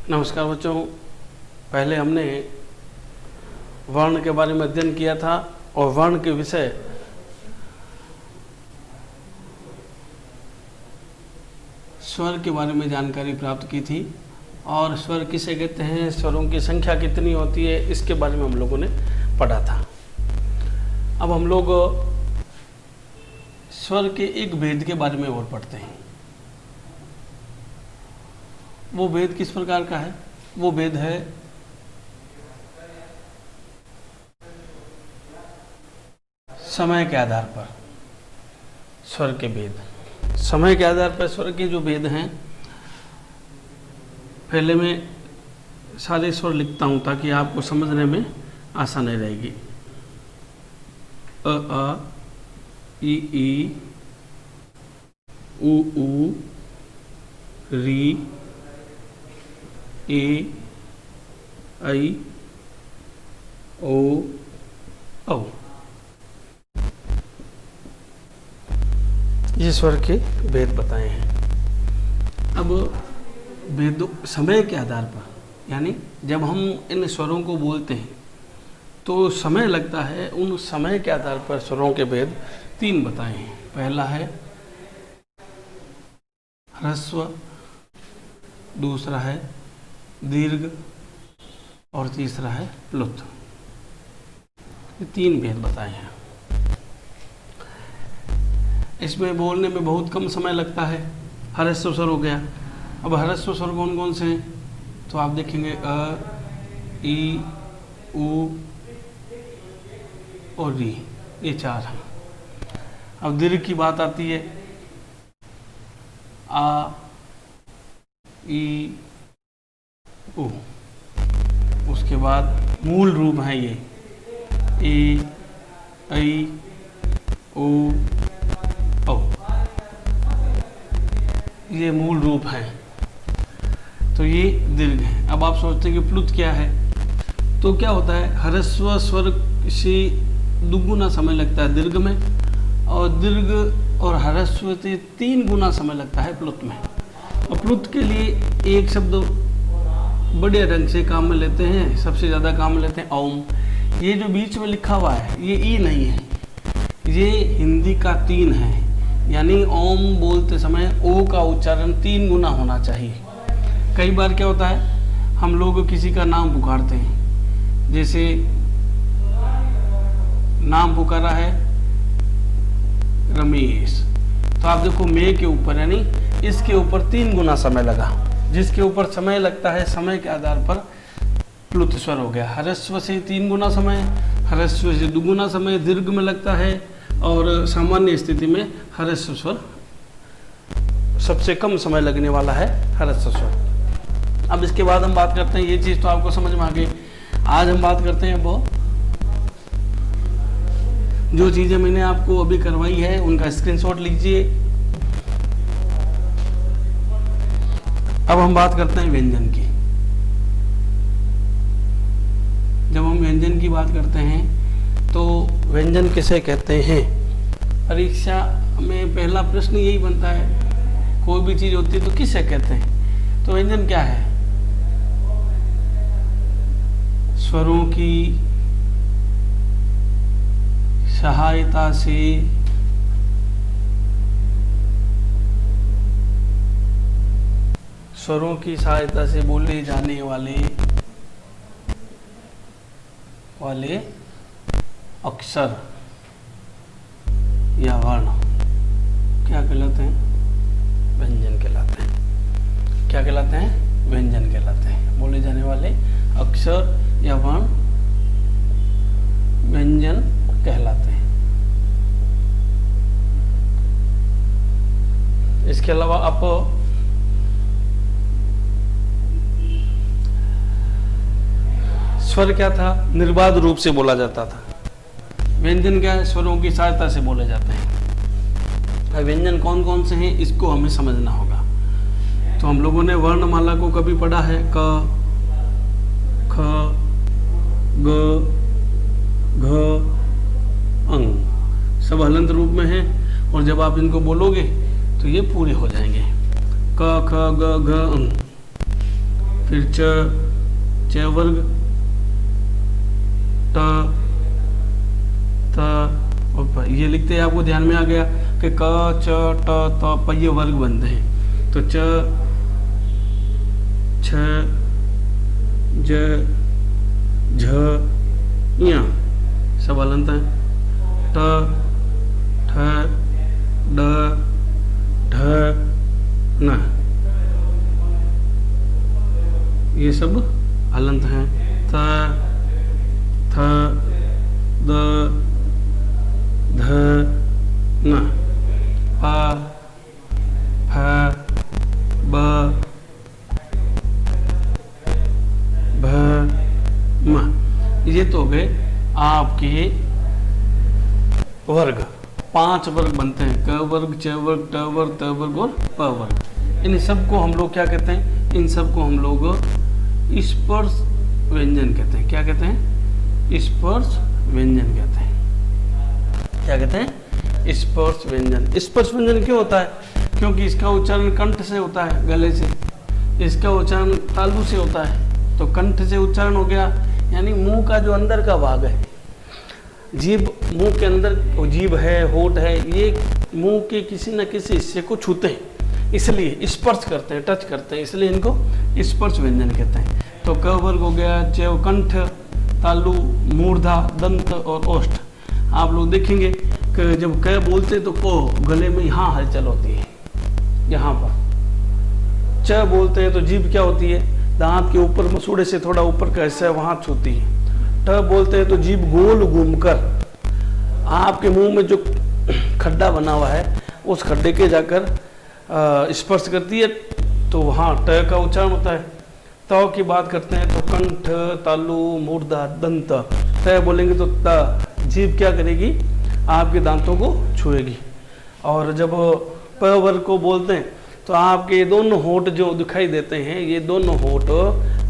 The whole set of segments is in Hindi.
नमस्कार बच्चों, पहले हमने वर्ण के बारे में अध्ययन किया था और वर्ण के विषय स्वर के बारे में जानकारी प्राप्त की थी और स्वर किसे कहते हैं, स्वरों की संख्या कितनी होती है, इसके बारे में हम लोगों ने पढ़ा था। अब हम लोग स्वर के एक भेद के बारे में और पढ़ते हैं। वो भेद किस प्रकार का है? वो भेद है समय के आधार पर स्वर के भेद। समय के आधार पर स्वर के जो भेद हैं, पहले मैं सारे स्वर लिखता हूं ताकि आपको समझने में आसानी रहेगी। अ आ, ई उ री, ए ऐ ओ औ। ये स्वर के भेद बताए हैं। अब भेद समय के आधार पर, यानी जब हम इन स्वरों को बोलते हैं तो समय लगता है, उन समय के आधार पर स्वरों के भेद 3 बताए हैं। पहला है ह्रस्व, दूसरा है दीर्घ और तीसरा है प्लुत। ये 3 भेद बताए हैं। इसमें बोलने में बहुत कम समय लगता है। ह्रस्व स्वर हो गया। अब ह्रस्व स्वर कौन कौन से हैं? तो आप देखेंगे अ, ई, उ और री, ये 4 हैं। अब दीर्घ की बात आती है। आ, ई, उ। उसके बाद मूल रूप है ये ए ऐ ओ औ। ये मूल रूप है, तो ये दीर्घ है। अब आप सोचते हैं कि प्लुत क्या है? तो क्या होता है, ह्रस्व स्वर से दुगुना समय लगता है दीर्घ में, और दीर्घ और ह्रस्व से 3 गुना समय लगता है प्लुत में। और प्लुत के लिए एक शब्द बड़े ढंग से काम में लेते हैं, सबसे ज़्यादा काम में लेते हैं ओम। ये जो बीच में लिखा हुआ है ये ई नहीं है, ये हिंदी का 3 है। यानी ओम बोलते समय ओ का उच्चारण 3 गुना होना चाहिए। कई बार क्या होता है, हम लोग किसी का नाम पुकारते हैं, जैसे नाम पुकारा है रमेश, तो आप देखो मे के ऊपर यानी इसके ऊपर 3 गुना समय लगा। जिसके ऊपर समय लगता है, समय के आधार पर प्लुत स्वर हो गया। ह्रस्व से 3 गुना समय, ह्रस्व से 2 गुना समय दीर्घ में लगता है, और सामान्य स्थिति में ह्रस्व स्वर सबसे कम समय लगने वाला है ह्रस्व स्वर। अब इसके बाद हम बात करते हैं, ये चीज़ तो आपको समझ में आ गई। आज हम बात करते हैं वो जो चीज़ें मैंने आपको अभी करवाई है उनका स्क्रीनशॉट लीजिए। अब हम बात करते हैं व्यंजन की। जब हम व्यंजन की बात करते हैं तो व्यंजन किसे कहते हैं? परीक्षा में पहला प्रश्न यही बनता है, कोई भी चीज़ होती है तो किसे कहते हैं? तो व्यंजन क्या है? स्वरों की सहायता से बोले जाने वाले अक्षर या वर्ण क्या कहलाते हैं? व्यंजन कहलाते हैं। क्या कहलाते हैं? व्यंजन कहलाते हैं। बोले जाने वाले अक्षर या वर्ण व्यंजन कहलाते हैं। इसके अलावा आप स्वर क्या था? निर्बाध रूप से बोला जाता था। व्यंजन क्या है? स्वरों की सहायता से बोले जाते हैं। व्यंजन कौन कौन से हैं इसको हमें समझना होगा। तो हम लोगों ने वर्णमाला को कभी पढ़ा है, क, ख, ग, घ, अंग, सब हलंत रूप में हैं, और जब आप इनको बोलोगे तो ये पूरे हो जाएंगे। क, ख, ग, घ, अंग। फिर च वर्ग, ट, त और प। ये लिखते हैं आपको ध्यान में आ गया कि क, च, ट, त, प ये वर्ग बनते हैं। तो च, छ, ज, झ, ञ सब हलंत हैं। ट, ठ, ड, ढ, न ये सब हलंत हैं। थ, थ, द, ध, न। प, फ, ब, भ, म। ये तो हो गए आपके वर्ग। 5 वर्ग बनते हैं, क वर्ग, च वर्ग, ट वर्ग, त वर्ग और प वर्ग। इन सबको हम लोग क्या कहते हैं? इन सबको हम लोग स्पर्श व्यंजन कहते हैं। क्या कहते हैं? स्पर्श व्यंजन कहते हैं। क्या कहते हैं? स्पर्श व्यंजन। स्पर्श व्यंजन क्यों होता है? क्योंकि इसका उच्चारण कंठ से होता है, गले से। इसका उच्चारण तालु से होता है। तो कंठ से उच्चारण हो गया, यानी मुंह का जो अंदर का भाग है, जीभ मुंह के अंदर, जीभ है, होठ है, ये मुंह के किसी न किसी हिस्से को छूते हैं, इसलिए स्पर्श करते हैं, टच करते हैं, इसलिए इनको स्पर्श व्यंजन कहते हैं। तो क वर्ग हो गया, च कंठ, तालु, मूर्धा, दंत और ओष्ठ। आप लोग देखेंगे कि जब क बोलते हैं तो को गले में यहाँ हलचल होती है, यहाँ पर। च बोलते हैं तो जीभ क्या होती है? दांत के ऊपर मसूड़े से थोड़ा ऊपर का हिस्सा है, वहाँ छूती है। ट बोलते हैं तो जीभ गोल घूमकर आपके मुंह में जो खड्डा बना हुआ है उस खड्डे के जाकर स्पर्श करती है, तो वहाँ ट का उच्चारण होता है। त की बात करते हैं तो कंठ, तालु, मूर्धा, दंत। त बोलेंगे तो त, जीभ क्या करेगी? आपके दांतों को छुएगी। और जब प वर्ग को बोलते हैं तो आपके ये दोनों होंठ जो दिखाई देते हैं, ये दोनों होंठ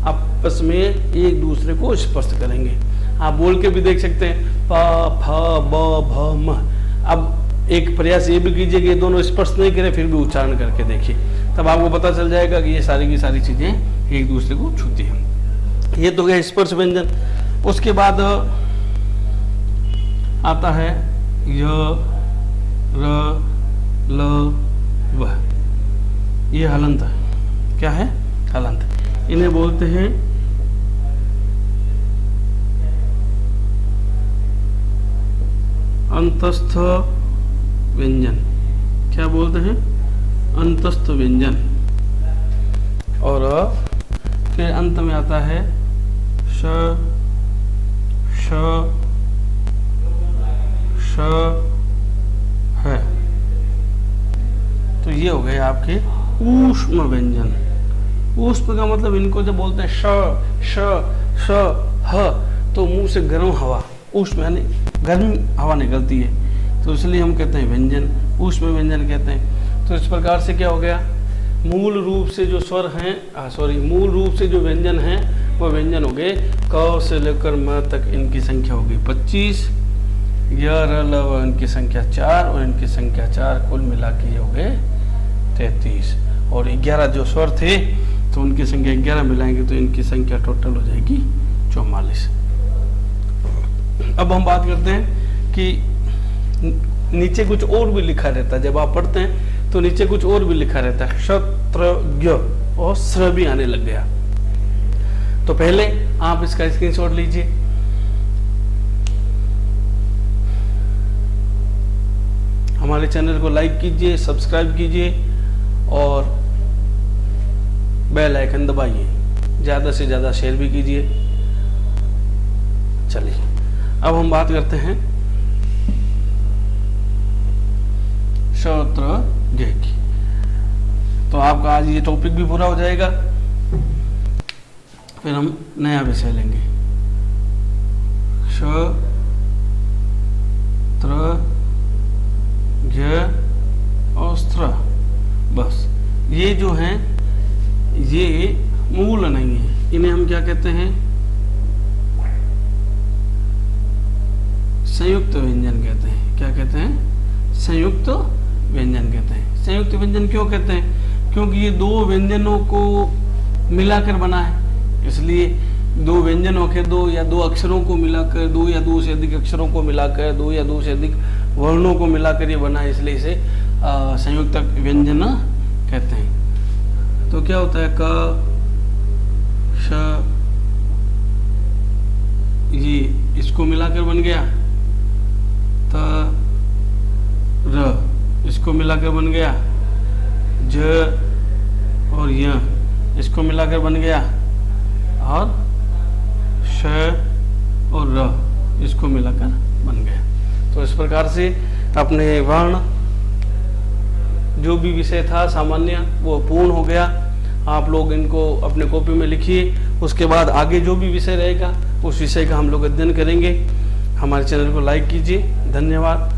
आपस में एक दूसरे को स्पर्श करेंगे। आप बोल के भी देख सकते हैं, प, फ, ब, भ, म। अब एक प्रयास ये भी कीजिए कि ये दोनों स्पर्श नहीं करें, फिर भी उच्चारण करके देखिए, तब आपको पता चल जाएगा कि ये सारी की सारी चीजें एक दूसरे को छूती हैं। ये तो गया स्पर्श व्यंजन। उसके बाद आता है य, र, ल, व। ये हलंत है। क्या है? हलंत। इन्हें बोलते हैं अंतस्थ व्यंजन। क्या बोलते हैं? अंतस्थ व्यंजन। और फिर अंत में आता है श, श, श, है। तो ये हो गए आपके ऊष्म व्यंजन। ऊष्म का मतलब इनको जब बोलते हैं श, श, श, ह, तो मुंह से गर्म हवा, ऊष्म यानी गर्म हवा निकलती है, तो इसलिए हम कहते हैं व्यंजन, ऊष्म व्यंजन कहते हैं। तो इस प्रकार से क्या हो गया? मूल रूप से जो स्वर हैं, मूल रूप से जो व्यंजन हैं वो व्यंजन हो गए। क से लेकर म तक इनकी संख्या हो गई 25, य, र, ल, व इनकी संख्या 4 और इनकी संख्या 4, कुल मिला के ये हो गए 33। और 11 जो स्वर थे तो उनकी संख्या 11 मिलाएंगे तो इनकी संख्या टोटल हो जाएगी 44। अब हम बात करते हैं कि नीचे कुछ और भी लिखा रहता है। जब आप पढ़ते हैं तो नीचे कुछ और भी लिखा रहता है, क्षत्रज्ञ, और स्र भी आने लग गया। तो पहले आप इसका स्क्रीनशॉट लीजिए। हमारे चैनल को लाइक कीजिए, सब्सक्राइब कीजिए और बेल आइकन दबाइए, ज़्यादा से ज़्यादा शेयर भी कीजिए। चलिए अब हम बात करते हैं क्षत्रज्ञ की। तो आपका आज ये टॉपिक भी पूरा हो जाएगा, फिर हम नया विषय लेंगे। क्षत्रज्ञ और स्त्र, बस ये जो हैं ये मूल नहीं है, इन्हें हम क्या कहते हैं? संयुक्त व्यंजन कहते हैं। क्या कहते हैं? संयुक्त व्यंजन कहते हैं। संयुक्त व्यंजन क्यों कहते हैं? क्योंकि ये दो व्यंजनों को मिलाकर बना है, इसलिए दो व्यंजनों के दो या दो अक्षरों को मिलाकर, दो या दो से अधिक अक्षरों को मिलाकर, दो या दो से अधिक वर्णों को मिलाकर ये बना है, इसलिए इसे संयुक्तक व्यंजन कहते हैं। तो क्या होता है, क श ये इसको मिलाकर बन गया, त र इसको मिलाकर बन गया, ज और य इसको मिलाकर बन गया, और श और र इसको मिलाकर बन गया। तो इस प्रकार से अपने वर्ण जो भी विषय था सामान्य वो पूर्ण हो गया। आप लोग इनको अपने कॉपी में लिखिए, उसके बाद आगे जो भी विषय रहेगा उस विषय का हम लोग अध्ययन करेंगे। हमारे चैनल को लाइक कीजिए। धन्यवाद।